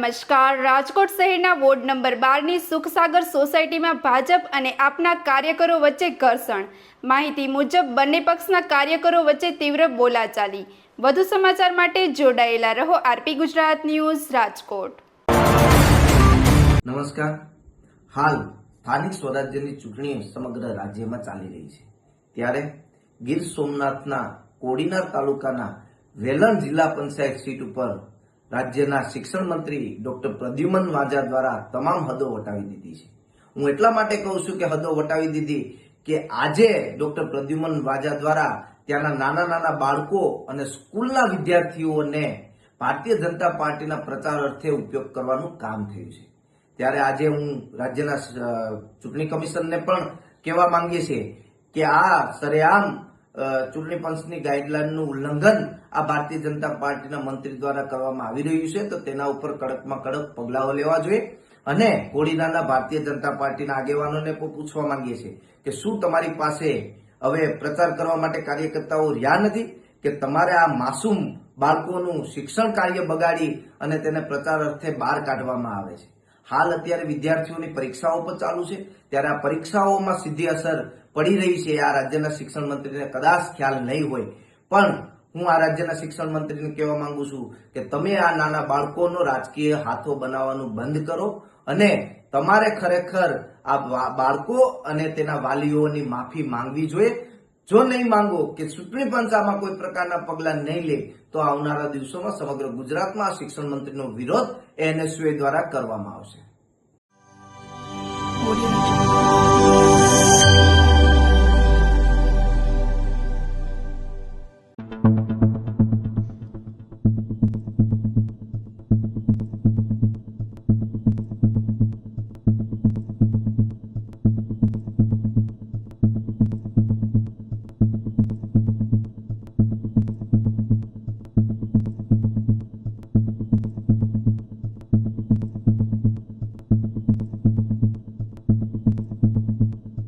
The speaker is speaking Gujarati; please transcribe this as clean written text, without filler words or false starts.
નમસ્કાર। રાજકોટ શહેરના વોર્ડ નંબર 12ની સુખસાગર સોસાયટીમાં ભાજપ અને આપના કાર્યકરો વચ્ચે ઘર્ષણ। માહિતી મુજબ બંને પક્ષના કાર્યકરો વચ્ચે તીવ્ર બોલાચાલી। વધુ સમાચાર માટે જોડાયેલા રહો આરપી ગુજરાત ન્યૂઝ રાજકોટ। નમસ્કાર। હાલ સ્થાનિક સ્વરાજ્યની ચૂંટણી સમગ્ર રાજ્યમાં ચાલી રહી છે, ત્યારે ગીર સોમનાથના કોડીનાર તાલુકાના વેલણ જિલ્લા પંચાયત સીટ ઉપર રાજ્યના શિક્ષણ મંત્રી ડોક્ટર પ્રદ્યુમન વાજા દ્વારા તમામ હદો વટાવી દીધી છે। હું એટલા માટે કહું છું કે હદો વટાવી દીધી કે આજે ડોક્ટર પ્રદ્યુમન વાજા દ્વારા ત્યાંના નાના નાના બાળકો અને સ્કૂલના વિદ્યાર્થીઓને ભારતીય જનતા પાર્ટીના પ્રચાર અર્થે ઉપયોગ કરવાનું કામ થયું છે। ત્યારે આજે હું રાજ્યના ચૂંટણી કમિશનને પણ કહેવા માંગીએ છીએ કે આ સરેઆમ ચૂંટણી પંચની ગાઈડલાઈનનું ઉલ્લંઘન આ ભારતીય જનતા પાર્ટીના મંત્રી દ્વારા કરવામાં આવી રહ્યું છે, તો તેના ઉપર કડકમાં કડક પગલાઓ લેવા જોઈએ। અને કોડીનારના ભારતીય જનતા પાર્ટીના આગેવાનોને પણ પૂછવા માંગીએ છીએ કે શું તમારી પાસે હવે પ્રચાર કરવા માટે કાર્યકર્તાઓ રહ્યા નથી કે તમારે આ માસૂમ બાળકોનું શિક્ષણ કાર્ય બગાડી અને તેને પ્રચાર અર્થે બહાર કાઢવામાં આવે છે। હાલ અત્યારે વિદ્યાર્થીઓની પરીક્ષાઓ પણ ચાલુ છે, ત્યારે આ પરીક્ષાઓમાં સીધી અસર પડી રહી છે। આ રાજ્યના શિક્ષણ મંત્રીને કદાચ ખ્યાલ નહીં હોય, પણ હું આ રાજ્યના શિક્ષણ મંત્રીને કહેવા માંગુ છું કે તમે આ નાના બાળકોનો રાજકીય હાથો બનાવવાનું બંધ કરો અને તમારે ખરેખર આ બાળકો અને તેના વાલીઓની માફી માંગવી જોઈએ। જો નહીં માંગો કે ચૂંટણી પંચ આમાં કોઈ પ્રકારના પગલાં નહીં લે તો આવનારા દિવસોમાં સમગ્ર ગુજરાતમાં આ શિક્ષણ મંત્રીનો વિરોધ એનએસયુઆઈ દ્વારા કરવામાં આવશે।